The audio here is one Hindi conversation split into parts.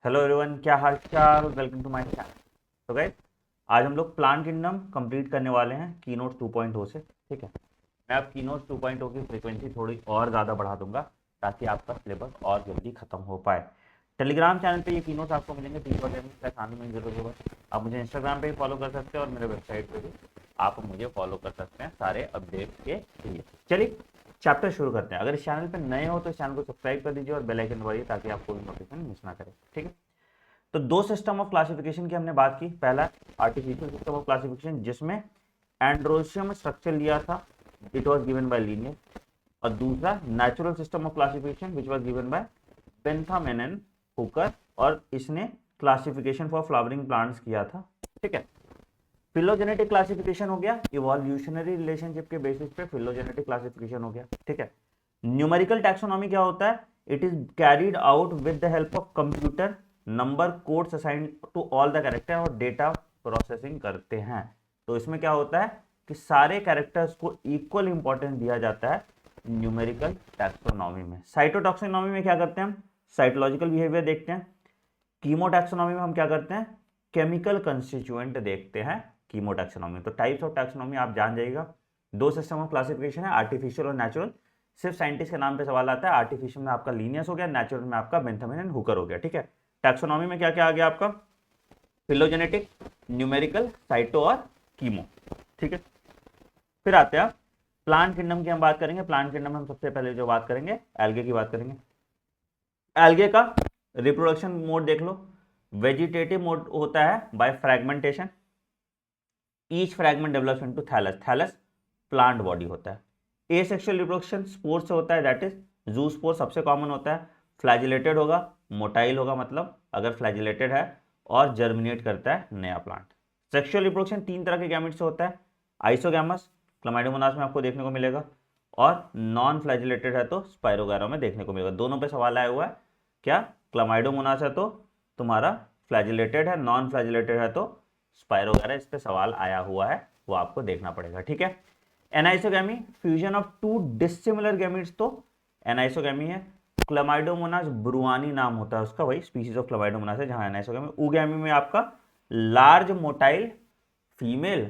हेलो एवरीवन, क्या हाल चाल। Welcome to my channel. तो गाइस, आज हम लोग प्लांट किंगडम कंप्लीट करने वाले हैं कीनोट 2.0 से। ठीक है, मैं अब कीनोट 2.0 की फ्रीक्वेंसी थोड़ी और ज़्यादा बढ़ा दूंगा ताकि आपका सिलेबस और जल्दी खत्म हो पाए। टेलीग्राम चैनल पे ये कीनोट आपको मिलेंगे 3 आप मुझे इंस्टाग्राम पे भी फॉलो कर सकते हैं और मेरे वेबसाइट पे भी आप मुझे फॉलो कर सकते हैं सारे अपडेट्स के लिए। चलिए चैप्टर शुरू करते हैं। अगर इस चैनल पर नए हो तो इस चैनल को सब्सक्राइब कर दीजिए और बेल आइकन दबाइए ताकि आपको भी नोटिफिकेशन मिस ना करे। ठीक है, तो दो सिस्टम ऑफ क्लासिफिकेशन की हमने बात की। पहला आर्टिफिशियल सिस्टम ऑफ क्लासिफिकेशन जिसमें एंड्रोशियम स्ट्रक्चर लिया था, it was given by Linnaeus. और दूसरा natural system of classification which was given by Bentham and Hooker, और इसने क्लासिफिकेशन फॉर फ्लावरिंग प्लांट्स किया था। ठीक है, फिलोजेनेटिक क्लासिफिकेशन हो गया, इवोल्यूशनरी रिलेशनशिप के बेसिस पे फिलोजेनेटिक क्लासिफिकेशन हो गया। ठीक है, न्यूमेरिकल टैक्सोनॉमी क्या होता है? It is carried out with the help of computer, number codes assign to all the character और डेटा प्रोसेसिंग करते हैं। तो इसमें क्या होता है कि सारे कैरेक्टर्स को इक्वल इंपॉर्टेंस दिया जाता है न्यूमेरिकल टैक्सोनॉमी में। साइटोटॉक्सोनॉमी में क्या करते हैं हम? साइटोलॉजिकल बिहेवियर देखते हैं। कीमोटैक्सोनॉमी में हम क्या करते हैं? केमिकल कंस्टिट्यूएंट देखते हैं कीमोटैक्सोनॉमी। तो टाइप्स ऑफ टैक्सोनॉमी आप जान जाइएगा। दो सिस्टम ऑफ क्लासिफिकेशन है, आर्टिफिशियल और नेचुरल। सिर्फ साइंटिस्ट के नाम पे सवाल आता है। आर्टिफिशियल में आपका लीनियस हो गया, नेचुरल में आपका बेंथाम एंड हुकर हो गया। ठीक है, टैक्सोनॉमी में क्या क्या आ गया आपका? फिलोजेनेटिक, न्यूमेरिकल, साइटो और कीमो। ठीक है, फिर आते हैं प्लांट किंगडम की हम बात करेंगे। प्लांट किंगडम में हम सबसे पहले जो बात करेंगे एल्गे की बात करेंगे। एल्गे का रिप्रोडक्शन मोड देख लो। वेजिटेटिव मोड होता है by fragmentation, each fragment develops into thallus. Thallus plant body होता है। एसेक्सुअल रिप्रोडक्शन स्पोर से होता है, दैट इज जूस्पोर सबसे कॉमन होता है। फ्लैजिलेटेड होगा, मोटाइल होगा, मतलब अगर फ्लैजिलेटेड है, और जर्मिनेट करता है नया प्लांट। सेक्सुअल रिप्रोडक्शन 3 तरह के गैमेट से होता है। आइसोगैमस क्लामाइडोमोनास में आपको देखने को मिलेगा, और नॉन फ्लैजिलेटेड है तो स्पाइरोगैरा में देखने को मिलेगा। दोनों पे सवाल आया हुआ है। क्या क्लामाइडोमोनास है तो तुम्हारा फ्लैजिलेटेड है, नॉन फ्लैजिलेटेड है तो स्पाइरोगैरा। इस पे सवाल आया हुआ है, वो आपको देखना पड़ेगा। ठीक है, anisogamy fusion of to dissimilar gametes, तो एनाइसोगैमी है। क्लामाइडोमोनास ब्रुआनी नाम होता है उसका, वही स्पीसीज ऑफ क्लामाइडोमोनास है जहां एनाइसोगैमी। उगैमी में आपका large motile female,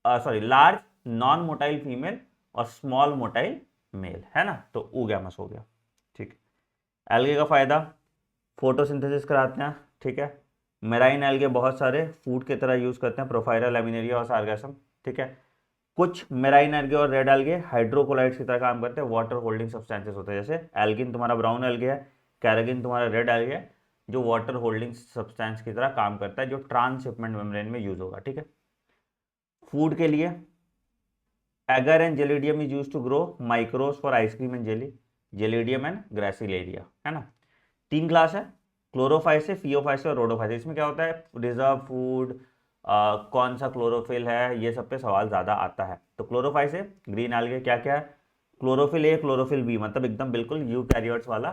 sorry large non motile female और स्मॉल मोटाइल मेल, है ना, तो उगैमस हो गया। ठीक, एल्गे का फायदा फोटोसिंथेसिस कराते हैं। ठीक है, मेराइन एल्गे बहुत सारे फूड की तरह यूज करते हैं, प्रोफाइरा, लैमिनेरिया और सार्गासम। ठीक है, कुछ मेराइन एल्गे और रेड एल्गे हाइड्रोकोलाइड्स की तरह काम करते हैं, वाटर होल्डिंग सब्सटेंसेस होते हैं। जैसे एल्गिन तुम्हारा ब्राउन एल्गे है, कैरागिन तुम्हारा रेड एल्गे है, जो वाटर होल्डिंग सब्सटेंस की तरह काम करता है, जो ट्रांसशिपमेंट मेम्ब्रेन में यूज होगा। ठीक है, फूड के लिए agar and gelidium is use to grow micros for ice cream and jelly, gelidium and gracilaria, है ना। 3 क्लास है, क्लोरोफाइसे, फियोफाइसे और रोडोफाइसे। इसमें क्या होता है? रिजर्व फूड, कौन सा क्लोरोफिल है, ये सब पे सवाल ज़्यादा आता है। तो क्लोरोफाइसे ग्रीन एल्गे क्या क्या है? क्लोरोफिल ए, क्लोरोफिल बी, मतलब एकदम बिल्कुल यूकैरियोट्स वाला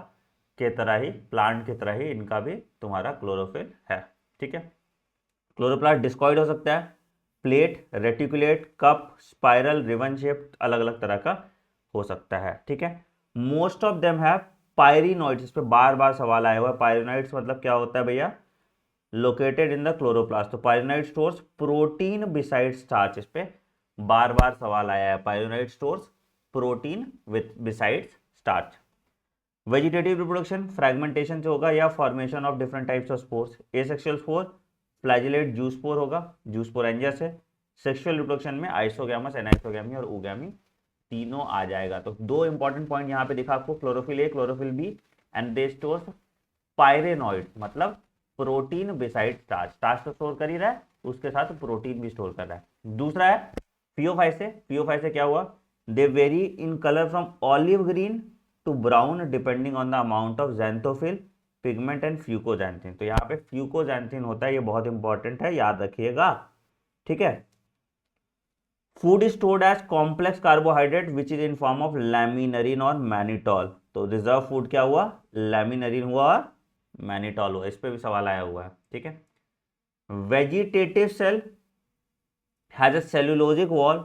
के तरह ही, प्लांट की तरह ही इनका भी तुम्हारा क्लोरोफिल है। ठीक है, क्लोरोप्लास्ट डिस्कॉइड हो सकता है, plate, reticulate, cup, spiral, ribbon shape, अलग अलग तरह का हो सकता है। ठीक है, मोस्ट ऑफ देम हैव पायरिनॉइड्स। इस पे बार बार सवाल आया हुआ है। पायरिनॉइड्स मतलब क्या होता है भैया? Located in the chloroplast. तो pyrenoid stores protein beside starch. इस पे बार बार सवाल आया है। Pyrenoid stores protein with beside starch. Vegetative reproduction fragmentation से होगा या formation of different types of spores. Asexual spore flagellate zoospore होगा, जूस्पोरेंजिया से। सेक्सुअल रिप्रोडक्शन में आइसोगैमस, एनाइसोगैमी और उगैमी तीनों आ जाएगा। तो दो इंपॉर्टेंट पॉइंट यहाँ पे दिखा आपको, chlorophyll A, chlorophyll B, and they stores pyrenoid, मतलब प्रोटीन बिसाइड स्टार्च। स्टार्च तो स्टोर कर ही रहा है, उसके साथ प्रोटीन भी स्टोर कर रहा है। दूसरा है पियोफाइसे। पियोफाइसे क्या हुआ? They vary in colour from olive green to brown depending on the amount of xanthophyll, pigment and fucoxanthin. तो यहाँ पे फ्यूकोजैंथिन होता है, ये बहुत इंपॉर्टेंट है, याद रखिएगा। ठीक है, food is stored as complex carbohydrate which is in form of laminarin और मैनिटॉल। तो रिजर्व फूड क्या हुआ? लैमिनरीन हुआ और मैनिटॉल हुआ। इस पे भी सवाल आया हुआ है। ठीक है, vegetative cell has a cellulosic wall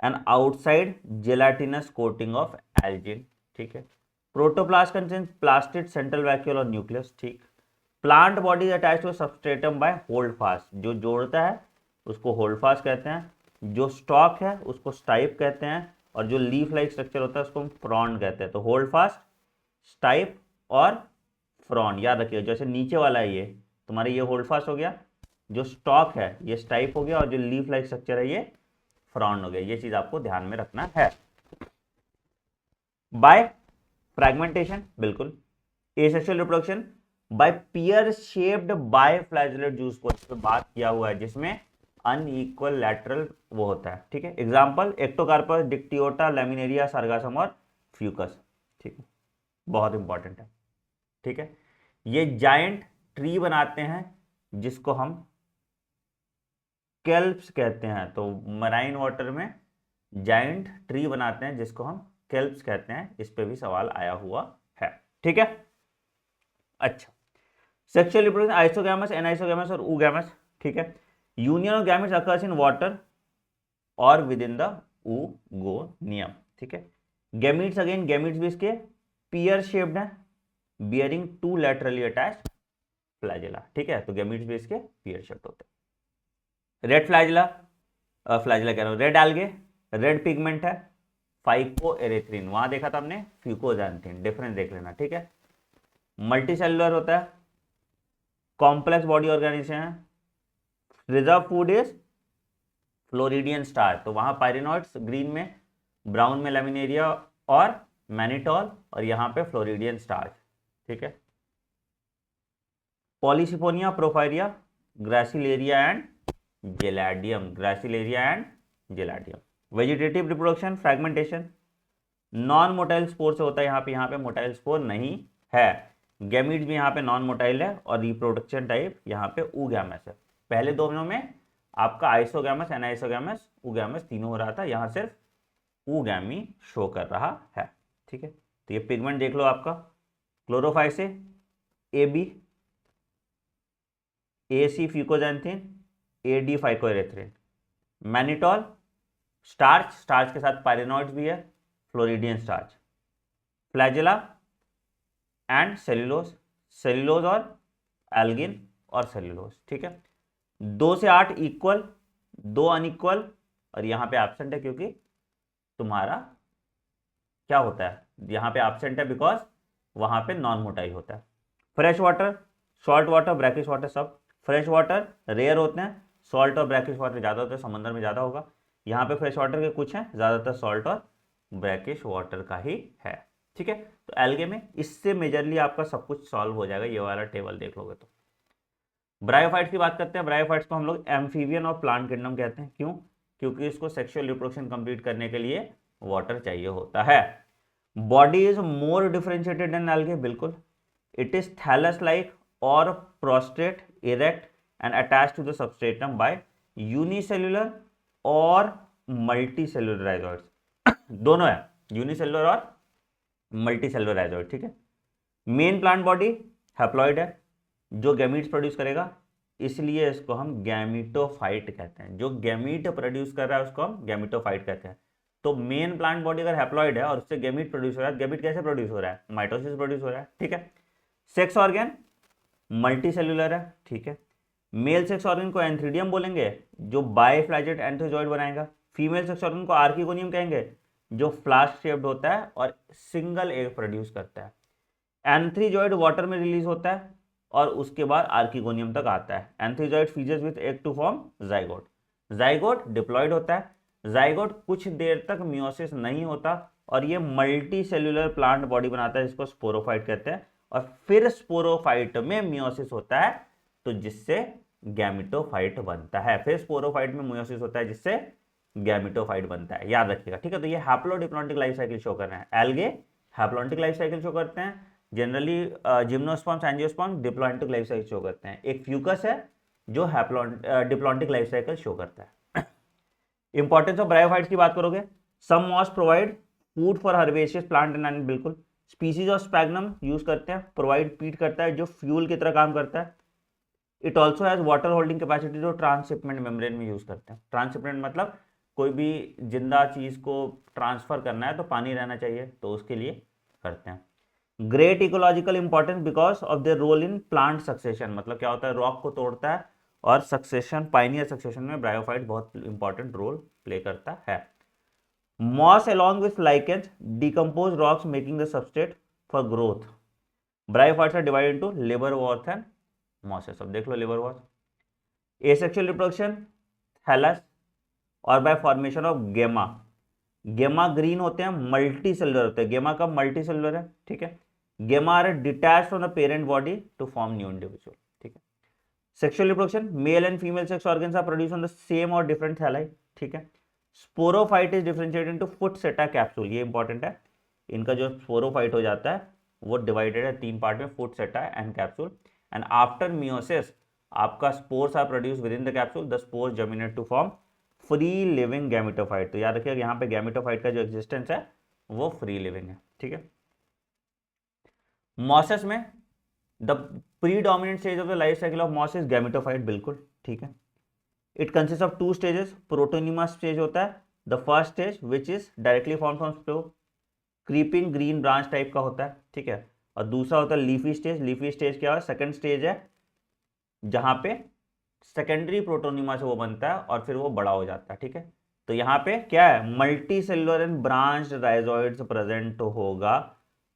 and outside gelatinous coating of algin. ठीक है, protoplast contains plastid central vacuole और न्यूक्लियस। ठीक, plant body attach to substratum by holdfast, जो जोड़ता है उसको होल्ड फास्ट कहते हैं, जो स्टॉक है उसको स्टाइप कहते हैं, और जो लीफ लाइक स्ट्रक्चर होता है उसको हम फ्रॉन्ड कहते हैं। तो होल्ड फास्ट, स्टाइप और फ्रॉन्ड याद रखिएगा। जैसे नीचे वाला है ये तुम्हारे, ये होल्ड फास्ट हो गया, जो स्टॉक है ये स्टाइप हो गया, और जो लीफ लाइक स्ट्रक्चर है ये फ्रॉन्ड हो गया। ये चीज आपको ध्यान में रखना है। बाय फ्रैगमेंटेशन, बिल्कुल। Asexual reproduction by pear shaped biflagellate zoospores पे बात किया हुआ है, जिसमें अनइक्वल लैटरल वो होता है, ठीक है। एग्जांपल एक्टोकार्पस, डिक्टियोटा, लैमिनेरिया, सार्गासम और फ्यूकस, ठीक है, बहुत इंपॉर्टेंट है, ठीक है। ये जायंट ट्री बनाते हैं जिसको हम केल्प्स कहते हैं। तो मराइन वाटर में जायंट ट्री बनाते हैं जिसको हम केल्प्स कहते हैं। इस पे भी सवाल आया हुआ है, ठीक है। अच्छा, सेक्सुअल रिप्रोडक्शन आइसोगैमस, एनाइसोगैमस और oogamous, ठीक है। Union of gametes occurs in water और विद इन द oogonia, ठीक है। गैमीट्स, अगेन गैमीट्स भी इसके पियर शेप्ड है, bearing two laterally attached flagella, ठीक है। तो गैमीट्स भी इसके पियर शेप्ड होते हैं। रेड फ्लैजेला, फ्लैजेला कह रहा हूं, रेड एल्गे, रेड पिगमेंट है, फाइकोएरिथ्रिन, वहां देखा था हमने फ्यूकोजैंथिन, डिफरेंस देख लेना, ठीक है। मल्टी सेलुलर होता है, कॉम्प्लेक्स बॉडी ऑर्गेनाइजेशन है, reserve food is floridean starch, तो वहां पायरिनॉइड्स ग्रीन में, ब्राउन में लैमिनेरिया और मैनिटॉल, और यहां पे फ्लोरिडियन स्टार्च, ठीक है। Polysiphonia, porphyra, gracilaria and gelidium, gracilaria and gelidium. Vegetative reproduction, fragmentation, non motile spore से होता है, यहाँ पे मोटाइल स्पोर नहीं है। गैमीट्स भी यहाँ पे नॉन मोटाइल है, और रिप्रोडक्शन टाइप यहाँ पे oogamous है। पहले दोनों में आपका आइसोगैमस, एनाइसोगैमस, oogamous तीनों हो रहा था, यहाँ सिर्फ oogamy शो कर रहा है, ठीक है। तो ये पिगमेंट देख लो आपका, Chlorophyceae, AB, AC fucoxanthin, AD phycoerythrin, mannitol, starch, starch के साथ पायरेनॉइड्स भी है, floridean starch, flagella and cellulose, cellulose और एल्गिन और सेल्यूलोज, ठीक है। 2 से 8 इक्वल, 2 अनइक्वल, और यहाँ पे एब्सेंट है क्योंकि तुम्हारा क्या होता है, यहाँ पे एब्सेंट है बिकॉज वहां पे नॉन मोटाइल होता है। Fresh water, salt water, brackish water, सब फ्रेश वाटर रेयर होते हैं, सॉल्ट और ब्रैकिश वाटर ज़्यादा होते हैं, समंदर में ज़्यादा होगा। यहाँ पे फ्रेश वाटर के कुछ हैं, ज़्यादातर सॉल्ट और ब्रैकिश वाटर का ही है, ठीक है। तो एल्गे में इससे मेजरली आपका सब कुछ सॉल्व हो जाएगा, ये वाला टेबल देख लोगे तो। ब्रायोफाइट्स की बात करते हैं। ब्रायोफाइट्स को हम लोग एम्फीबियन और प्लांट किंगडम कहते हैं, क्यों? क्योंकि इसको सेक्सुअल रिप्रोडक्शन कंप्लीट करने के लिए वाटर चाहिए होता है। Body is more differentiated than algae, बिल्कुल। इट इज थैलस लाइक और prostrate, erect and attached to the substratum by unicellular और मल्टीसेल्युलर राइजोइड्स, दोनों है, यूनिसेल्युलर और मल्टीसेल्युलर राइजोइड, ठीक है। मेन प्लांट बॉडी हैप्लॉइड है, जो गैमीट्स प्रोड्यूस करेगा, इसलिए इसको हम गैमीटोफाइट कहते हैं। जो गैमीट प्रोड्यूस कर रहा है उसको हम गैमीटोफाइट कहते हैं। तो मेन प्लांट बॉडी अगर हैप्लॉइड है और उससे गैमीट प्रोड्यूस हो रहा है, गैमीट कैसे प्रोड्यूस हो रहा है? माइटोसिस प्रोड्यूस हो रहा है, ठीक है। सेक्स ऑर्गन मल्टी सेल्यूलर है, ठीक है। मेल सेक्स ऑर्गन को एंथ्रीडियम बोलेंगे, जो बायफ्लैजेट एंथोजॉइड बनाएगा। फीमेल सेक्स ऑर्गन को आर्किगोनियम कहेंगे, जो फ्लास्क शेप्ड होता है और सिंगल एग प्रोड्यूस करता है। एंथ्रीजॉइड वाटर में रिलीज होता है और उसके बाद आर्किगोनियम तक आता है। Antherozoid fuses with egg to form zygote. Zygote diploid होता है। जाइगोट कुछ देर तक मियोसिस नहीं होता और ये मल्टी सेल्यूलर प्लांट बॉडी बनाता है, जिसको स्पोरोफाइट कहते हैं। और फिर स्पोरोफाइट में मियोसिस होता है, तो जिससे गैमिटोफाइट बनता है। फिर स्पोरोफाइट में मियोसिस होता है, जिससे गैमिटोफाइट बनता है, याद रखिएगा, ठीक है। तो ये हैप्लोडिप्लॉन्टिक लाइफ साइकिल शो कर रहे हैं। Algae haplontic life cycle show करते हैं, generally gymnosperms, angiosperms diplontic life cycle show करते हैं। एक फ्यूकस है जो डिप्लॉन्टिक लाइफ साइकिल शो करता है। इंपॉर्टेंस ऑफ ब्रायोफाइट्स की बात करोगे, some moss provide food for herbaceous plant and animal, बिल्कुल। स्पीसीज ऑफ स्पैग्नम यूज करते हैं, प्रोवाइड फीड करता है, जो फ्यूल की तरह काम करता है। It also has water holding capacity, जो ट्रांसशिपमेंट मेम्ब्रेन में यूज करते हैं। ट्रांसशिपमेंट मतलब कोई भी जिंदा चीज को ट्रांसफर करना है तो पानी रहना चाहिए, तो उसके लिए करते हैं। Great ecological importance because of their role in plant succession, मतलब क्या होता है, रॉक को तोड़ता है और सक्सेशन, पाइनियर सक्सेशन में ब्रायोफाइट बहुत इंपॉर्टेंट रोल प्ले करता है। Moss along with lichens decompose rocks making the substrate for growth. Bryophytes are divided into liverworts and mosses. अब देख लो liverworts, asexual reproduction thallus और by formation of gamma. गेमा ग्रीन होते हैं, मल्टी सेलुलर होते हैं। गेमा का मल्टी सेलुलर है, ठीक है। Gemma are detached from the parent body to form new individual, ठीक है। Sexual reproduction, male and female sex organs are produce on the same और डिफरेंट थैलाई, ठीक है। Sporophyte is differentiated into foot seta capsule, ये इंपॉर्टेंट है। इनका जो स्पोरोफाइट हो जाता है वो डिवाइडेड है 3 पार्ट में, foot seta and capsule. And after meiosis आपका spores are produce within the capsule, the spores germinate to form free living gametophyte. तो याद रखिएगा यहाँ पे गैमेटोफाइट का जो एग्जिस्टेंस है वो फ्री लिविंग है, ठीक है। मॉसेस में the predominant stage of the life cycle of moss is gametophyte, बिल्कुल ठीक है। It consist of 2 stages, protonema stage होता है the first stage which is directly form from spore, creeping green branch type का होता है, ठीक है। और दूसरा होता है लीफी स्टेज। लीफी स्टेज क्या है, सेकंड स्टेज है जहां पे सेकेंडरी प्रोटोनिमा से वो बनता है और फिर वो बड़ा हो जाता है, ठीक है। तो यहाँ पे क्या है, multi cellular and branch rhizoids present होगा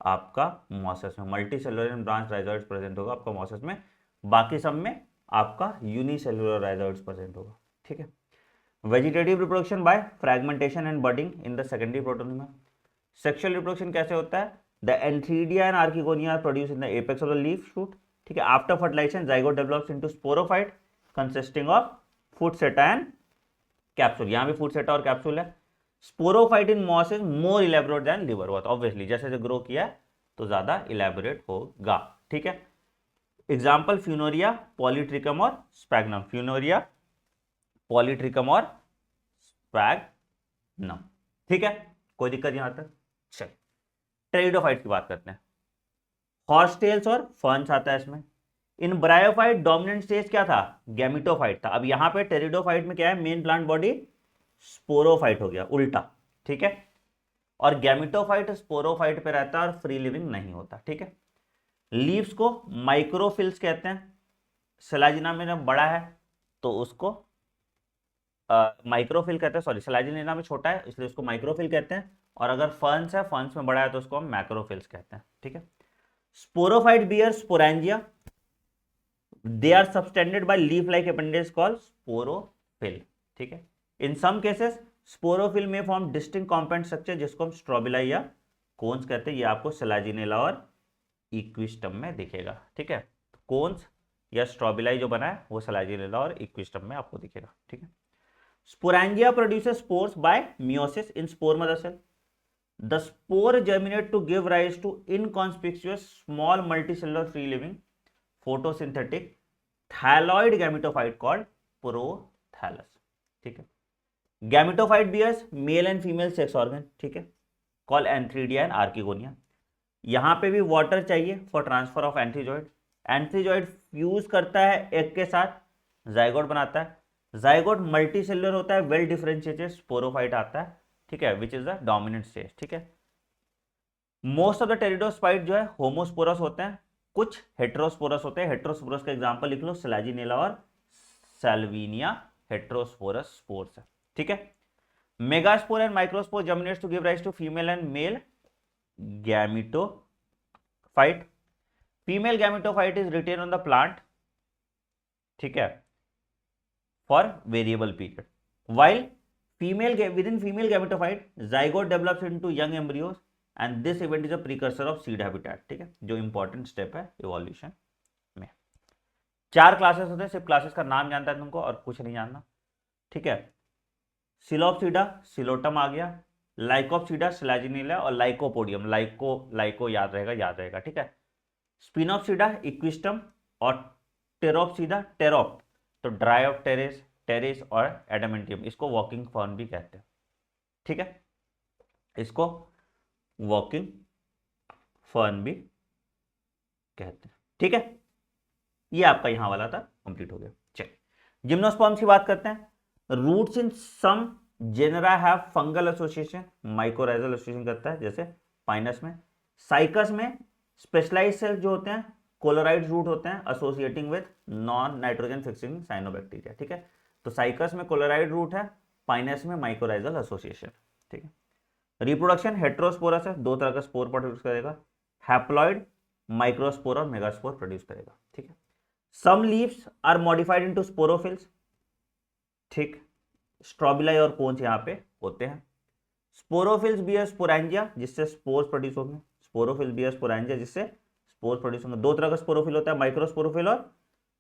आपका मॉसेस में, multi cellular and branch rhizoids present होगा आपका मॉसेस में। बाकी सब में आपका यूनिसेलुलर राइजोइड्स प्रेजेंट होगा, ठीक है। Vegetative reproduction by fragmentation and budding in the secondary protonema. Sexual reproduction कैसे होता है, the antheridia and archegonia are produce in the apex of the leaf shoot, ठीक है। After fertilisation zygote develops into sporophyte consisting of foot seta and capsule. यहां भी फुट सेटा और कैप्सूल है। Sporophyte in moss is more elaborate than liverwort, obviously जैसे जैसे ग्रो किया तो ज्यादा इलेबोरेट होगा, ठीक है। एग्जाम्पल फ्यूनोरिया, पॉलीट्रिकम और स्पैग्नम। फ्यूनोरिया, पॉलीट्रिकम और स्पैग्नम, ठीक है। कोई दिक्कत यहां तक? चलिए टेरिडोफाइट की बात करते हैं। हॉर्सटेल्स और फर्न्स आता है इसमें। इन ब्रायोफाइट डोमिनेंट स्टेज क्या था, गैमिटोफाइट था। अब यहां पे टेरिडोफाइट में क्या है, मेन प्लांट बॉडी स्पोरोफाइट हो गया, उल्टा, ठीक है। और गैमिटोफाइट स्पोरोफाइट पे रहता है और फ्री लिविंग नहीं होता, ठीक है। लीव्स को माइक्रोफिल्स कहते हैं। सेलाजिना में बड़ा है तो उसको माइक्रोफिल कहते हैं, सॉरी सेलाजिना में छोटा है इसलिए उसको माइक्रोफिल कहते हैं। और अगर फर्न्स है, फर्न्स में बड़ा है तो उसको हम मैक्रोफिल्स कहते हैं, ठीक है। Sporophyte bear sporangia, they are subtended by leaf like appendage called sporophyll, ठीक है। in some cases sporophyll may form distinct compound structure जिसको हम स्ट्रोबिला या कोन्स कहते हैं। ये आपको सेलाजिनेला और इक्विस्टम में दिखेगा, ठीक है। कोन्स या स्ट्रोबिलाई जो बना है वो सेलाजिनेला और इक्विस्टम में आपको दिखेगा, ठीक है। Sporangia produces spores by meiosis in spore mother cell. the spore germinate to give rise to inconspicuous small multicellular free living photosynthetic thalloid gametophyte called prothallus, ठीक है। gametophyte bears male and female sex organ, ठीक है, called antheridia and archegonia। यहां पे भी वाटर चाहिए फॉर ट्रांसफर ऑफ एंथीजॉइड। एंथीजॉइड फ्यूज करता है एग के साथ, जाइगोट बनाता है। जाइगोट मल्टी सेलुलर होता है, वेल डिफरेंशिएटेड स्पोरोफाइट आता है, ठीक है, which is the dominant stage, ठीक है। मोस्ट ऑफ द टेरिडोस्पाइट जो है होमोस्पोरस होते हैं, कुछ हेट्रोस्पोरस होते हैं। हेट्रोस्पोरस का एग्जांपल लिख लो, सेलाजिनेला और सैल्विनिया हेट्रोस्पोरस स्पोर्स है, ठीक है। Megaspore and microspore germinates to give rise to female and male gametophyte. Female gametophyte is retain on the plant, ठीक है, for variable period, while within female gametophyte zygote develops into young embryos and this event is a precursor of seed habitat, ठीक है, जो इंपॉर्टेंट स्टेप है इवोल्यूशन में। 4 क्लासेस होते हैं, सिर्फ क्लासेस का नाम जानता है तुमको और कुछ नहीं जानना, ठीक है। सिलोप्सिडा, सिलोटम आ गया, लाइकोप्सिडा सेलाजिनेला और लाइकोपोडियम, लाइको याद रहेगा, ठीक है। स्पिनोप्सिडा इक्विस्टम और टेरोप्सिडा टेरोप, तो ड्रायोप टेरेस और एडामेंटियम, इसको वॉकिंग फर्न भी कहते हैं, ठीक है, इसको वॉकिंग फर्न भी कहते हैं, ठीक है। ये आपका यहां वाला था, कंप्लीट हो गया। चलिए जिम्नोस्पर्म्स की बात करते हैं। Roots in some genera have fungal association, mycorrhizal association करता है, जैसे पाइनस में। साइकस में स्पेशलाइज सेल्स जो होते हैं कोलोराइड रूट होते हैं associating with non nitrogen fixing cyanobacteria, ठीक है। तो साइकस में कोलोराइड रूट है, पाइनस में माइकोराइजल एसोसिएशन, ठीक है। रिप्रोडक्शन हेट्रोस्पोरस है, दो तरह का स्पोर प्रोड्यूस करेगा, हैप्लॉइड माइक्रोस्पोर और मेगास्पोर प्रोड्यूस करेगा, ठीक है। Some leaves are modified into sporophylls, ठीक, स्ट्रॉबिलाई और कोन्स यहाँ पे होते हैं। स्पोरोफिल्स बियर स्पोरेंजिया, जिससे स्पोर्स प्रोड्यूस होंगे, स्पोरोफिल बियर स्पोरेंजिया जिससे स्पोर्स प्रोड्यूस होंगे। दो तरह का स्पोरोफिल होता है, माइक्रोस्पोरोफिल और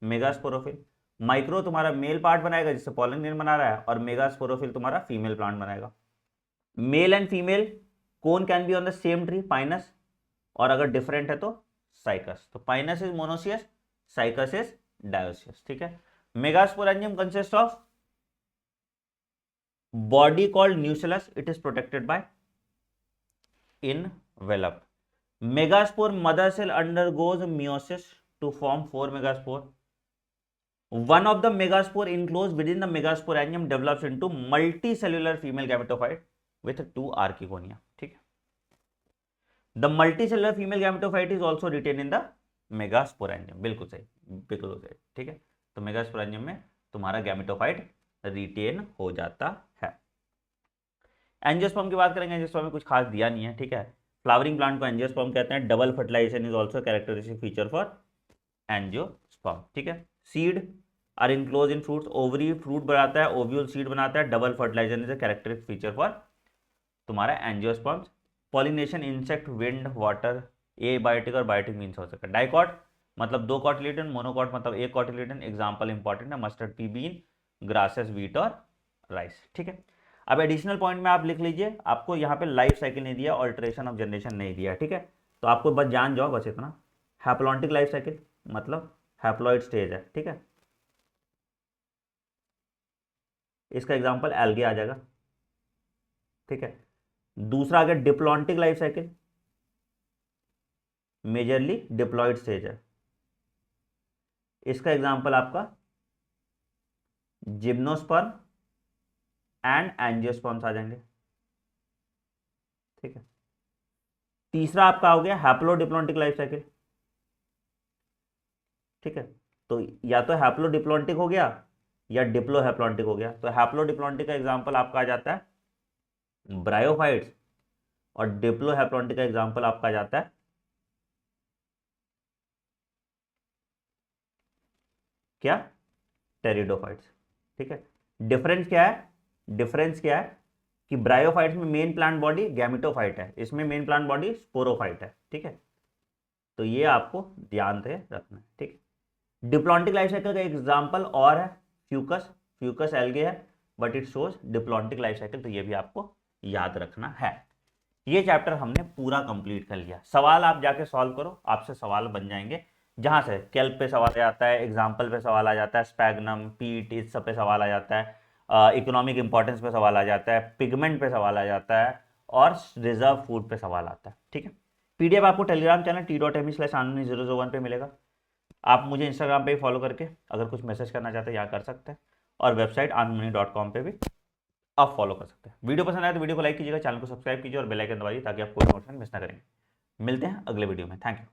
मेगास्पोरोफिल। माइक्रो तुम्हारा मेल पार्ट बनाएगा जिससे पॉलन ग्रेन बना रहा है, और मेगास्पोरोफिल तुम्हारा फीमेल प्लांट बनाएगा। Mail and female cone can be on the same tree, Pinus, और अगर डिफरेंट है तो साइकस। तो Pinus is monoecious, cycas is dioecious, ठीक है। Megasporangium consist of body called nucellus, it is protected by envelope. Megaspore mother cell undergoes meiosis to form 4 megaspore. One of the megaspore enclosed within the megasporangium develops into multicellular female gametophyte with 2 archegonia, ठीक है। The multicellular female gametophyte is also retained in the megasporangium, बिल्कुल सही, बिल्कुल सही, ठीक है। तो मेगास्पोरेंजियम में तुम्हारा गैमेटोफाइट रिटेन हो जाता है। एंजियोस्पर्म की बात करेंगे, एंजियोस्पर्म में कुछ खास दिया नहीं है, ठीक है। फ्लावरिंग प्लांट को एंजियोस्पर्म कहते हैं। Double fertilisation is also characteristic feature for angiosperm, ठीक है। Seed are enclose in fruits, ovary fruit बनाता है, ओव्यूल सीड बनाता है। Double fertilisation is a characteristic feature for तुम्हारा angiosperm. Pollination insect, wind, water, abiotic और बायोटिक मीन्स हो सकता है। डाइकॉट मतलब 2 कॉटिलेडन, मोनोकॉट मतलब 1 कॉटिलेडन। एग्जाम्पल इंपॉर्टेंट है, mustard, pea bean, grasses, wheat और राइस, ठीक है। अब एडिशनल पॉइंट में आप लिख लीजिए, आपको यहाँ पे लाइफ साइकिल नहीं दिया, ऑल्टरेशन ऑफ जनरेशन नहीं दिया, ठीक है। तो आपको बस जान जाओ बस इतना, हैप्लॉन्टिक लाइफ साइकिल मतलब हैप्लॉइड स्टेज है, ठीक है। इसका एग्जांपल एल्गे आ जाएगा, ठीक है। दूसरा आ गया diplontic life cycle, majorly diploid stage है। इसका एग्जांपल आपका जिम्नोस्पर्म एंड एंजियोस्पर्म्स आ जाएंगे, ठीक है। तीसरा आपका हो गया हैप्लोडिप्लॉन्टिक लाइफ साइकिल, ठीक है। तो या तो हैप्लोडिप्लॉन्टिक हो गया या डिप्लोहैप्लॉन्टिक हो गया। तो हैप्लोडिप्लॉन्टिक का एग्जांपल आपका आ जाता है ब्रायोफाइट्स, और डिप्लोहैप्लॉन्टिक का एग्जांपल आपका आ जाता है क्या, टेरिडोफाइट्स, ठीक है। डिफरेंस क्या है, डिफरेंस क्या है कि ब्रायोफाइट्स में मेन प्लांट बॉडी गैमेटोफाइट है, इसमें मेन प्लांट बॉडी स्पोरोफाइट है, ठीक है। तो ये आपको ध्यान से रखना है, ठीक है। डिप्लॉन्टिक लाइफ साइकिल का एग्जांपल और है फ्यूकस, फ्यूकस एल्गे है but it shows diplontic life cycle, तो ये भी आपको याद रखना है। ये चैप्टर हमने पूरा कंप्लीट कर लिया। सवाल आप जाके सॉल्व करो, आपसे सवाल बन जाएंगे, जहां से केल्प पे सवाल आ जाता है, एग्जाम्पल पे सवाल आ जाता है, स्पैगनम, पीट, इस सब पे सवाल आ जाता है, इकोनॉमिक इंपॉर्टेंस पे सवाल आ जाता है, पिगमेंट पे सवाल आ जाता है, और रिजर्व फूड पे सवाल आता है, ठीक है। पीडीएफ आपको टेलीग्राम चैनल t.me/anony001 पे मिलेगा। आप मुझे इंस्टाग्राम पे फॉलो करके अगर कुछ मैसेज करना चाहते हैं यहाँ कर सकते हैं, और वेबसाइट anony.com पे भी आप फॉलो कर सकते हैं। वीडियो पसंद आए तो वीडियो को लाइक कीजिएगा, चैनल को सब्सक्राइब कीजिए और बेल आइकन दबाइए ताकि आप कोई नोटिफिकेशन मिस ना करें। मिलते हैं अगले वीडियो में, थैंक यू।